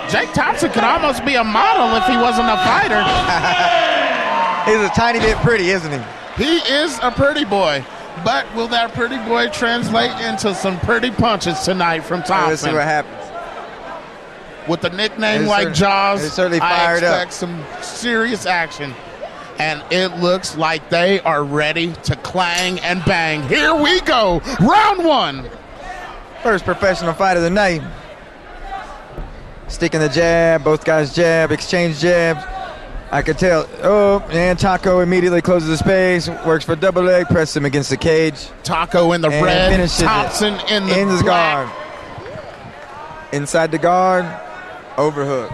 Jake Thompson could almost be a model if he wasn't a fighter. He's a tiny bit pretty, isn't he? He is a pretty boy. But will that pretty boy translate into some pretty punches tonight from Thompson? Let's see what happens. With a nickname like Jaws, I expect up some serious action. And it looks like they are ready to clang and bang. Here we go. Round one. First professional fight of the night. Sticking the jab, both guys jab, exchange jabs. I could tell. Oh, and Taco immediately closes the space, works for double leg, presses him against the cage. Taco in the red, Thompson in the guard. Inside the guard, overhook.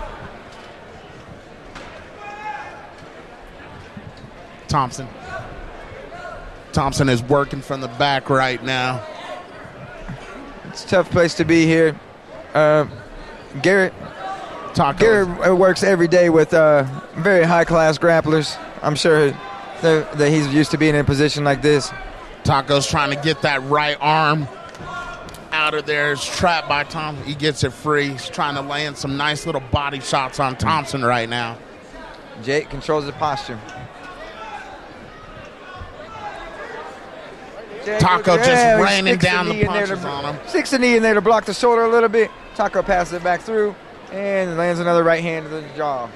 Thompson is working from the back right now. It's a tough place to be here. Garrett works every day with very high-class grapplers. I'm sure that he's used to being in a position like this. Taco's trying to get that right arm out of there. It's trapped by Thompson. He gets it free. He's trying to land some nice little body shots on Thompson right now. Jake controls the posture. Taco just raining down the punches on him. Sticks the knee in there to block the shoulder a little bit. Taco passes it back through and lands another right hand to the jaw.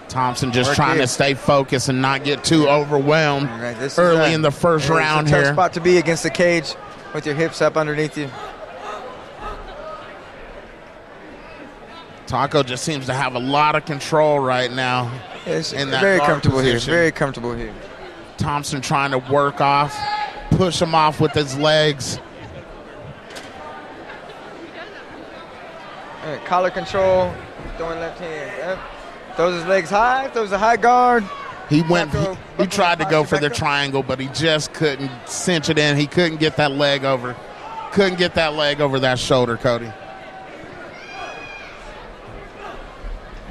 Thompson just trying to stay focused and not get too overwhelmed early in the first round here. It's a tough spot to be against the cage with your hips up underneath you. Taco just seems to have a lot of control right now. It's in that very comfortable position. here. Very comfortable here. Thompson trying to work off, push him off with his legs. All right, collar control, throwing left hand. Throws his legs high, throws a high guard. He tried to go for the triangle, but he just couldn't cinch it in. He couldn't get that leg over. Couldn't get that leg over that shoulder, Cody.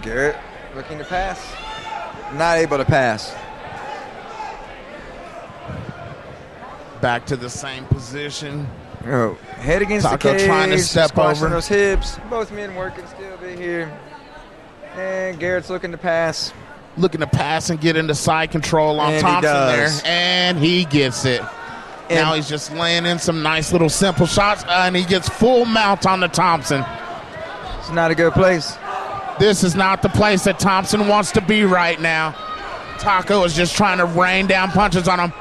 Garrett looking to pass. Not able to pass. Back to the same position. Oh, head against Taco the cage. trying to step over. Those hips. Both men working still a bit here. And Garrett's looking to pass. Looking to pass and get into side control on Thompson there. And he gets it. And now he's just laying in some nice little simple shots. And he gets full mount on the Thompson. It's not a good place. This is not the place that Thompson wants to be right now. Taco is just trying to rain down punches on him.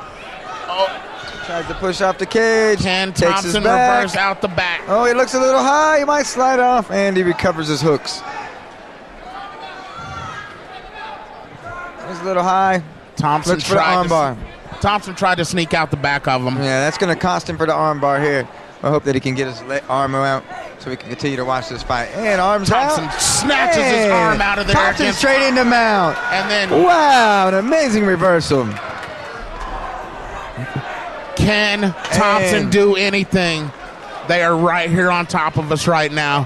Oh. Tries to push off the cage. Can Thompson reverse out the back? Oh, he looks a little high. He might slide off, and he recovers his hooks. He's a little high. Thompson looks for the armbar. Thompson tried to sneak out the back of him. Yeah, that's going to cost him for the armbar here. I hope that he can get his arm out so we can continue to watch this fight. And arms Thompson out. Snatches his arm out of there. Thompson straight into mount. And then, wow, an amazing reversal. Can Thompson do anything? They are right here on top of us right now.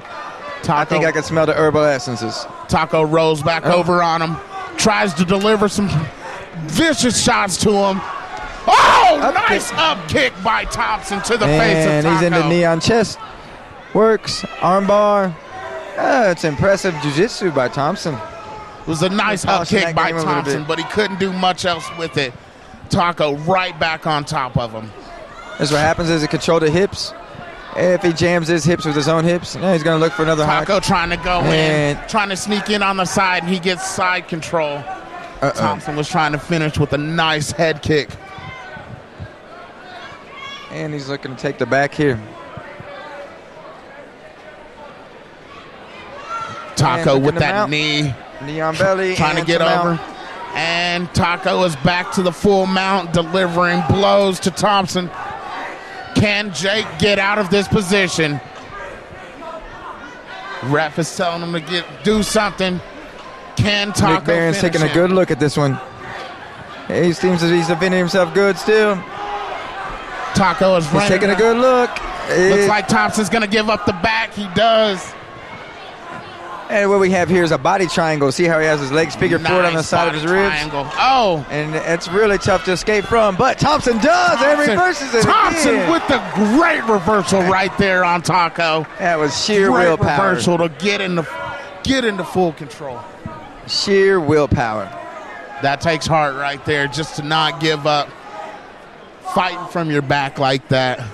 Taco, I think I can smell the herbal essences. Taco rolls back over on him. Tries to deliver some vicious shots to him. Oh, nice up kick by Thompson to the face of Taco. And he's in the knee on chest. Works, armbar. It's impressive jiu-jitsu by Thompson. It was a nice up kick by Thompson, but he couldn't do much else with it. Taco right back on top of him. That's what happens is he control the hips. If he jams his hips with his own hips, he's going to look for another Taco trying to go in, trying to sneak in on the side, and he gets side control. Thompson was trying to finish with a nice head kick. And he's looking to take the back here. Taco with that knee. Knee on belly. Trying to get over. And Taco is back to the full mount, delivering blows to Thompson. Can Jake get out of this position? Ref is telling him to do something. Can Taco Nick Barron's taking a good look at this one. He seems that he's defending himself good still. Taco is taking a good look. Looks like Thompson's going to give up the back. He does. And what we have here is a body triangle. See how he has his legs figured forward on the side of his ribs? Triangle. Oh. And it's really tough to escape from, but Thompson does and reverses it. Thompson with the great reversal right there on Taco. That was sheer willpower. Reversal to get into full control. Sheer willpower. That takes heart right there, just to not give up. Fighting from your back like that.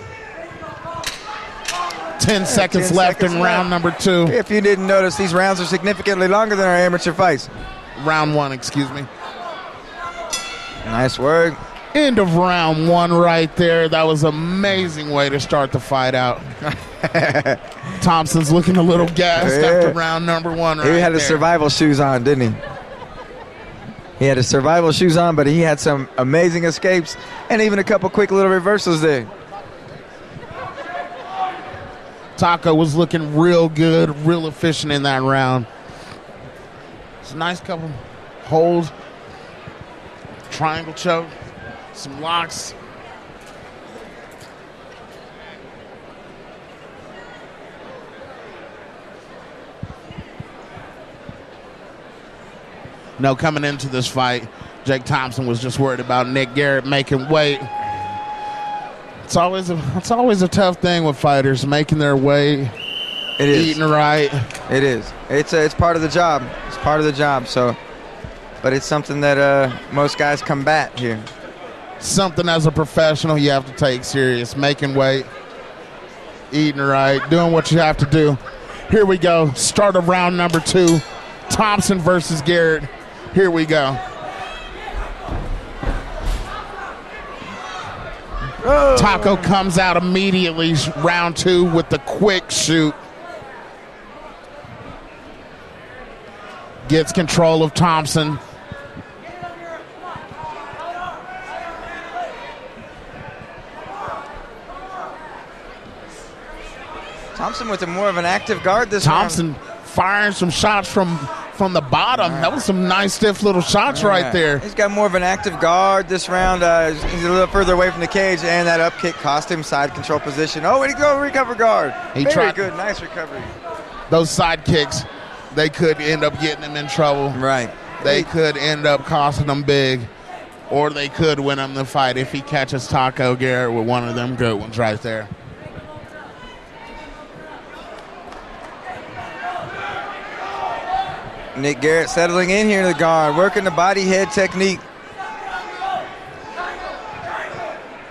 10 seconds left in round number 2. If you didn't notice, these rounds are significantly longer than our amateur fights. Round 1, excuse me. Nice work. End of round 1 right there. That was an amazing way to start the fight out. Thompson's looking a little gassed after round number 1 right there. He had his survival shoes on, didn't he? He had his survival shoes on, but he had some amazing escapes and even a couple quick little reversals there. Taco was looking real good, real efficient in that round. It's a nice couple holds, triangle choke, some locks. No, coming into this fight, Jake Thompson was just worried about Nick Garrett making weight. It's always a tough thing with fighters, making their weight, eating right. It is. It's part of the job. It's part of the job. So, but it's something that most guys combat here. Something as a professional you have to take serious. Making weight, eating right, doing what you have to do. Here we go. Start of round number 2. Thompson versus Garrett. Here we go. Oh. Taco comes out immediately, round 2, with the quick shoot. Gets control of Thompson. Thompson with more of an active guard this round. Thompson firing some shots from the bottom. That was some nice, stiff little shots right there. He's got more of an active guard this round. He's a little further away from the cage, and that up kick cost him side control position. Oh, way to go, recover guard. Very good, nice recovery. Those side kicks, they could end up getting him in trouble. Right. They could end up costing him big, or they could win him the fight if he catches Taco Garrett with one of them good ones right there. Nick Garrett settling in here to the guard, working the body head technique.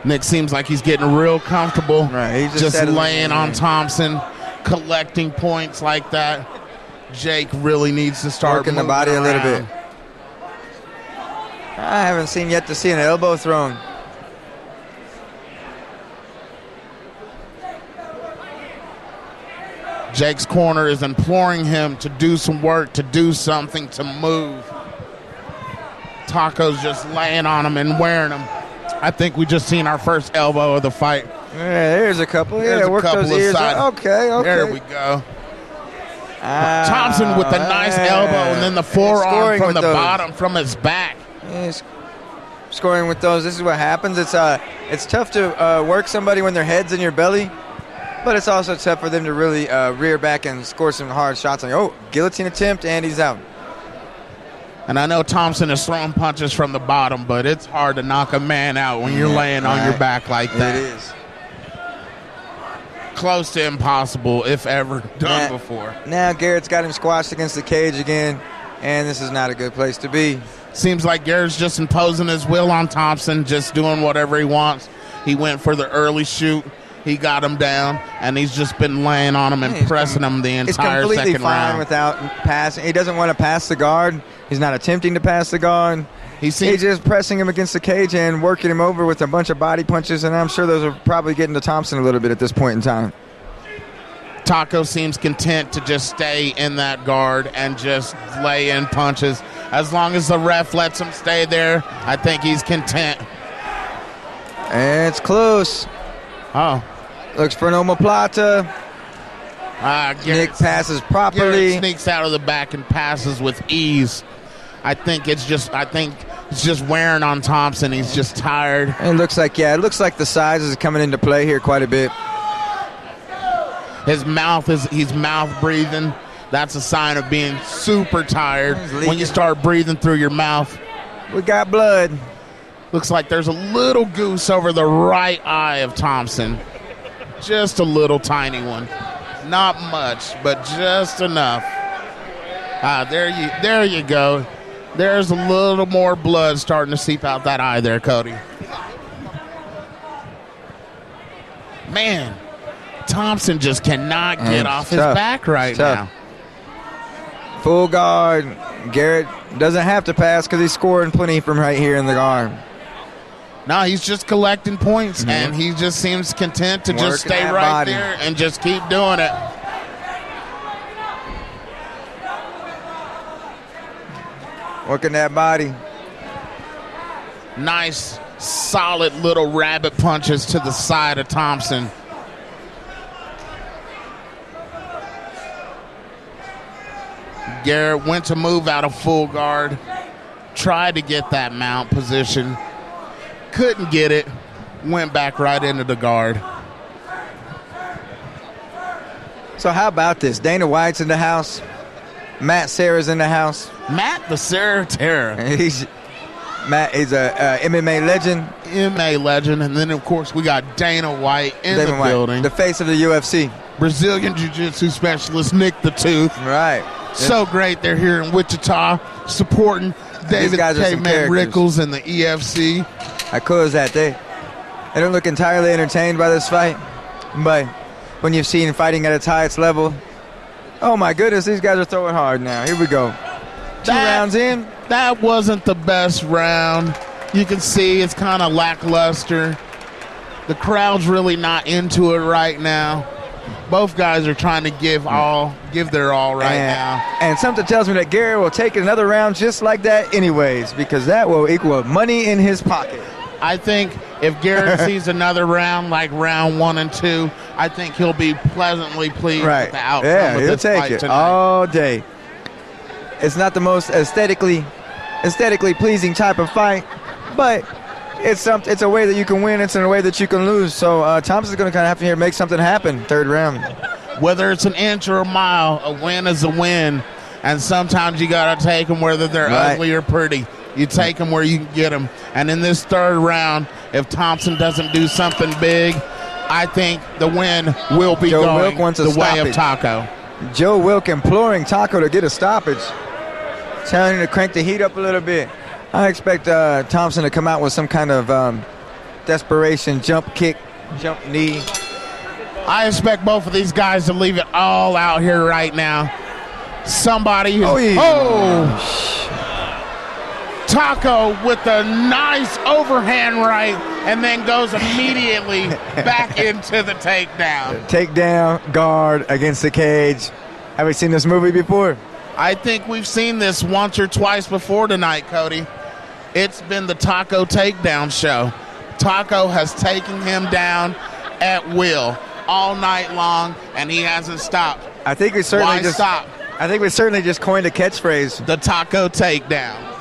Nick seems like he's getting real comfortable. Right, he's just laying on Thompson, collecting points like that. Jake really needs to start working the body a little bit. I haven't seen yet to see an elbow thrown. Jake's corner is imploring him to do some work, to do something, to move. Taco's just laying on him and wearing him. I think we just seen our first elbow of the fight. Yeah, there's a couple. There's work a couple those of ears. Okay. There we go. Thompson with the nice elbow and then the forearm from the bottom, from his back. He's scoring with those. This is what happens. It's tough to work somebody when their head's in your belly. But it's also tough for them to really rear back and score some hard shots on you. Oh, guillotine attempt, and he's out. And I know Thompson is throwing punches from the bottom, but it's hard to knock a man out when you're laying on your back like that. It is. Close to impossible, if ever done before. Now Garrett's got him squashed against the cage again, and this is not a good place to be. Seems like Garrett's just imposing his will on Thompson, just doing whatever he wants. He went for the early shoot. He got him down, and he's just been laying on him and pressing him the entire second round. He's completely fine without passing. He doesn't want to pass the guard. He's not attempting to pass the guard. He's just pressing him against the cage and working him over with a bunch of body punches, and I'm sure those are probably getting to Thompson a little bit at this point in time. Taco seems content to just stay in that guard and just lay in punches. As long as the ref lets him stay there, I think he's content. And it's close. Oh. Looks for an omoplata. Nick passes properly. Garrett sneaks out of the back and passes with ease. I think it's just wearing on Thompson. He's just tired. It looks like the size is coming into play here quite a bit. He's mouth breathing. That's a sign of being super tired when you start breathing through your mouth. We got blood. Looks like there's a little goose over the right eye of Thompson. Just a little tiny one. Not much, but just enough. There you go. There's a little more blood starting to seep out that eye there, Cody. Man, Thompson just cannot get off his back right now. Full guard. Garrett doesn't have to pass because he's scoring plenty from right here in the guard. No, he's just collecting points, and he just seems content to just stay right there and just keep doing it. Working that body. Nice, solid little rabbit punches to the side of Thompson. Garrett went to move out of full guard, tried to get that mount position, couldn't get it, went back right into the guard. So how about this? Dana White's in the house. Matt Serra's in the house. Matt the Serra Terra. Matt is a MMA legend. MMA legend, and then of course we got Dana White in the building. The face of the UFC. Brazilian Jiu-Jitsu specialist Nick the Tooth. Right. So great they're here in Wichita supporting David Caveman Rickels and the EFC. How cool is that? They don't look entirely entertained by this fight, but when you've seen fighting at its highest level, oh my goodness, these guys are throwing hard now. Here we go. Two rounds in. That wasn't the best round. You can see it's kind of lackluster. The crowd's really not into it right now. Both guys are trying to give their all right now. And something tells me that Garrett will take another round just like that anyways, because that will equal money in his pocket. I think if Garrett sees another round like round 1 and 2, I think he'll be pleasantly pleased with the outcome of this fight tonight. All day. It's not the most aesthetically pleasing type of fight, but it's a way that you can win. It's in a way that you can lose. So Thompson's going to kind of have to make something happen third round. Whether it's an inch or a mile, a win is a win. And sometimes you got to take them whether they're ugly or pretty. You take them where you can get them. And in this third round, if Thompson doesn't do something big, I think the win will be going the way of Taco. Joe Wilk imploring Taco to get a stoppage. Telling him to crank the heat up a little bit. I expect Thompson to come out with some kind of desperation, jump kick, jump knee. I expect both of these guys to leave it all out here right now. Somebody Taco with a nice overhand right and then goes immediately back into the takedown. Takedown, guard against the cage. Have we seen this movie before? I think we've seen this once or twice before tonight, Cody. It's been the Taco takedown show. Taco has taken him down at will all night long, and he hasn't stopped. I think we certainly just coined a catchphrase. The Taco takedown.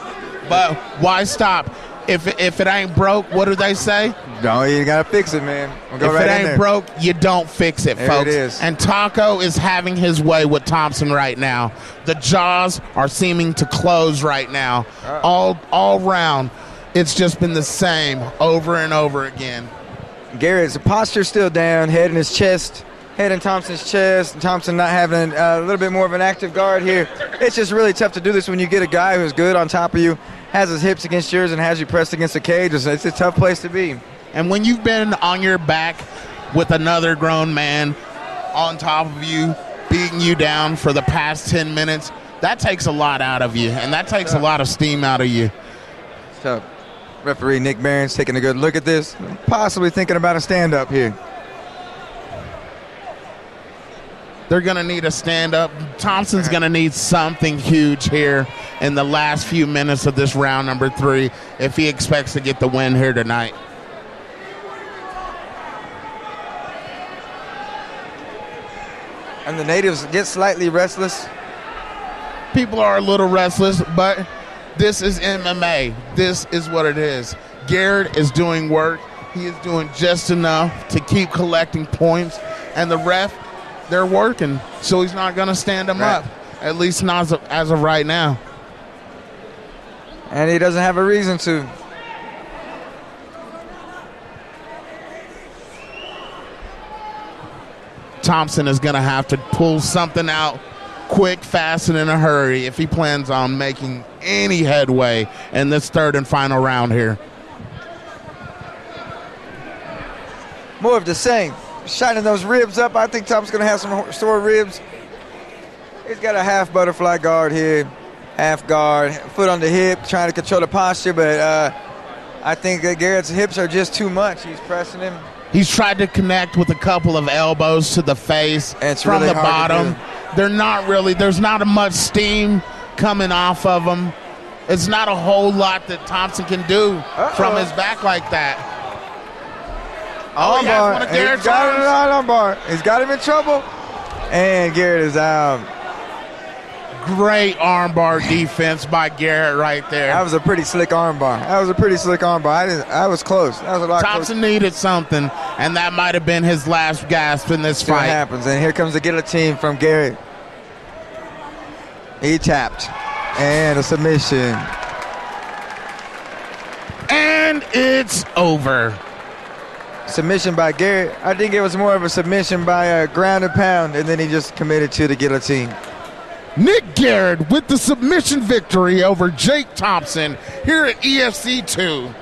But why stop? If it ain't broke, what do they say? No, you gotta fix it, man. If it ain't broke, you don't fix it, folks. There it is. And Taco is having his way with Thompson right now. The jaws are seeming to close right now. All round, it's just been the same over and over again. Garrett's posture still down, head in his chest, head in Thompson's chest. Thompson not having a little bit more of an active guard here. It's just really tough to do this when you get a guy who's good on top of you, has his hips against yours, and has you pressed against the cage. It's a tough place to be. And when you've been on your back with another grown man on top of you, beating you down for the past 10 minutes, that takes a lot out of you, and that takes a lot of steam out of you. It's tough. Referee Nick Barron's taking a good look at this, possibly thinking about a stand-up here. They're going to need a stand-up. Thompson's going to need something huge here in the last few minutes of this round number 3 if he expects to get the win here tonight. And the natives get slightly restless. People are a little restless, but this is MMA. This is what it is. Garrett is doing work. He is doing just enough to keep collecting points, and the ref they're working, so he's not going to stand him up, at least not as of right now. And he doesn't have a reason to. Thompson is going to have to pull something out quick, fast, and in a hurry if he plans on making any headway in this third and final round here. More of the same. Shining those ribs up. I think Thompson's going to have some sore ribs. He's got a half butterfly guard here. Half guard, foot on the hip, trying to control the posture, but I think that Garrett's hips are just too much. He's pressing him. He's tried to connect with a couple of elbows to the face from really the bottom. They're not really, there's not much steam coming off of them. It's not a whole lot that Thompson can do from his back like that. Armbar. He's got him on armbar. He's got him in trouble. And Garrett is out. Great armbar defense by Garrett right there. That was a pretty slick armbar. I was close. That was a lot Thompson needed something, and that might have been his last gasp in this fight. What happens, and here comes the guillotine from Garrett. He tapped, and a submission. And it's over. Submission by Garrett. I think it was more of a submission by a ground and pound, and then he just committed to the guillotine. Nick Garrett with the submission victory over Jake Thompson here at EFC 2.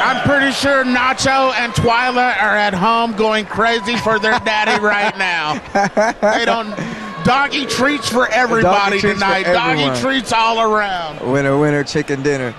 I'm pretty sure Nacho and Twyla are at home going crazy for their daddy right now. They don't... Doggy treats for everybody tonight. Doggy treats all around. Winner, winner, chicken dinner.